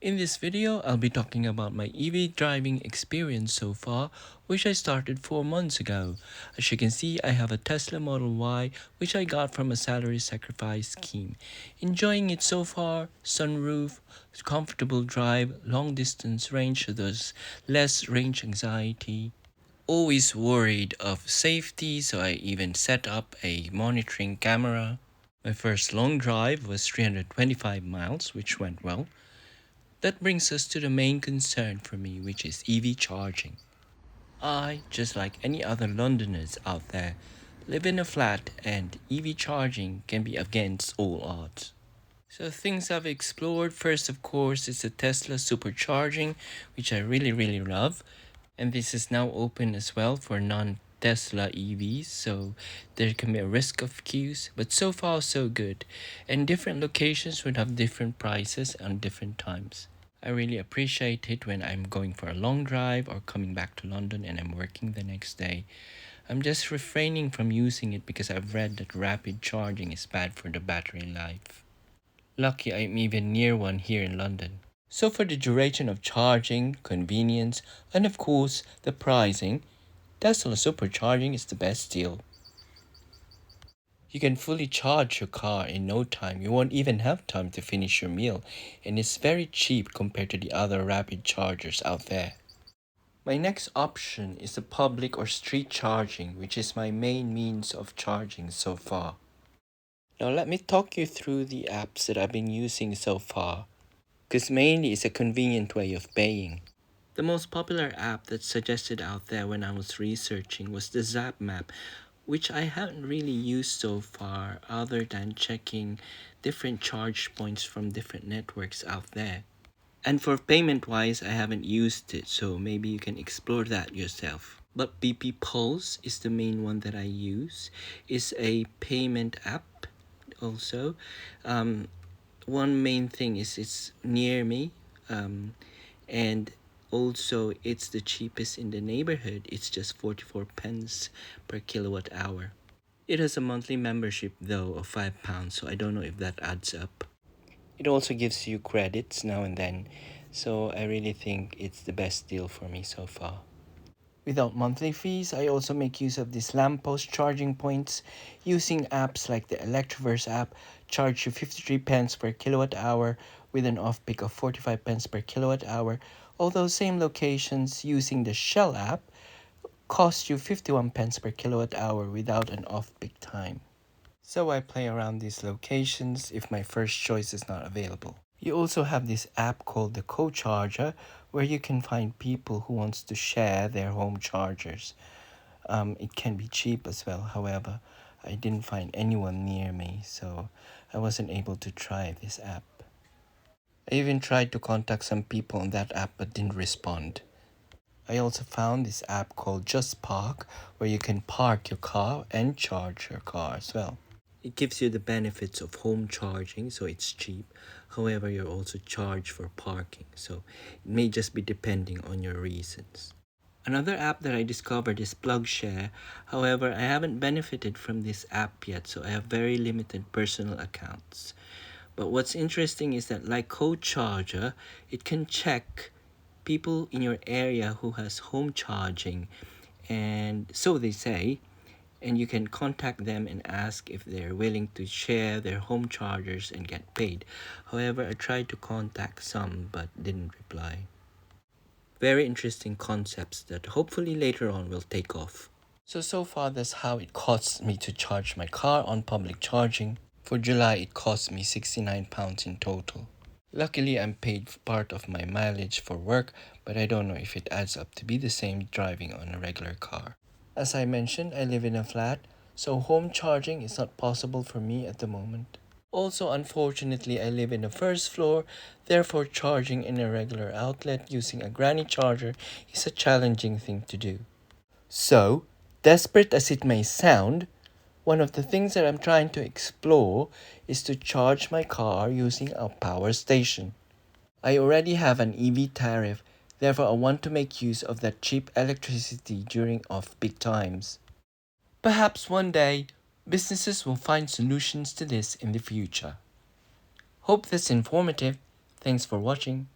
In this video, I'll be talking about my EV driving experience so far, which I started 4 months ago. As you can see, I have a Tesla Model Y, which I got from a salary sacrifice scheme. Enjoying it so far, sunroof, comfortable drive, long distance range, so there's less range anxiety. Always worried of safety, so I even set up a monitoring camera. My first long drive was 325 miles, which went well. That brings us to the main concern for me, which is EV charging. I, just like any other Londoners out there, live in a flat and EV charging can be against all odds. So things I've explored first of course is the Tesla supercharging, which I really love, and this is now open as well for non-Tesla EVs, so there can be a risk of queues, but so far so good, and different locations would have different prices on different times. I really appreciate it when I'm going for a long drive or coming back to London and I'm working the next day. I'm just refraining from using it because I've read that rapid charging is bad for the battery life. Lucky I'm even near one here in London. So for the duration of charging, convenience, and of course the pricing, Tesla supercharging is the best deal. You can fully charge your car in no time. You won't even have time to finish your meal, and it's very cheap compared to the other rapid chargers out there. My next option is the public or street charging, which is my main means of charging so far. Now let me talk you through the apps that I've been using so far, because mainly it's a convenient way of paying. The most popular app that's suggested out there when I was researching was the Zap Map, which I haven't really used so far other than checking different charge points from different networks out there. And for payment wise, I haven't used it, so maybe you can explore that yourself. But BP Pulse is the main one that I use. It's a payment app also. One main thing is it's near me, and also it's the cheapest in the neighborhood. It's just 44 pence per kilowatt hour. It has a monthly membership though of £5, so I don't know if that adds up. It also gives you credits now and then, so I really think it's the best deal for me so far. Without monthly fees, I also make use of these lamppost charging points using apps like the Electroverse app, charge you 53 pence per kilowatt hour with an off peak of 45 pence per kilowatt hour, although same locations using the Shell app cost you 51 pence per kilowatt hour without an off peak time. So I play around these locations if my first choice is not available. You also have this app called the Co-Charger where you can find people who wants to share their home chargers. It can be cheap as well, however, I didn't find anyone near me, so I wasn't able to try this app. I even tried to contact some people on that app but didn't respond. I also found this app called Just Park where you can park your car and charge your car as well. It gives you the benefits of home charging, so it's cheap. However, you're also charged for parking, so it may just be depending on your reasons. Another app that I discovered is PlugShare. However, I haven't benefited from this app yet, so I have very limited personal accounts. But what's interesting is that like Co-Charger, it can check people in your area who has home charging, and so they say, and you can contact them and ask if they're willing to share their home chargers and get paid. However, I tried to contact some but didn't reply. Very interesting concepts that hopefully later on will take off. So far that's how it costs me to charge my car on public charging. For July it cost me £69 in total. Luckily I'm paid part of my mileage for work, but I don't know if it adds up to be the same driving on a regular car. As I mentioned, I live in a flat, so home charging is not possible for me at the moment. Also, unfortunately, I live in the first floor, therefore charging in a regular outlet using a granny charger is a challenging thing to do. So, desperate as it may sound, one of the things that I'm trying to explore is to charge my car using a power station. I already have an EV tariff, therefore I want to make use of that cheap electricity during off-peak times. Perhaps one day, businesses will find solutions to this in the future. Hope this informative. Thanks for watching.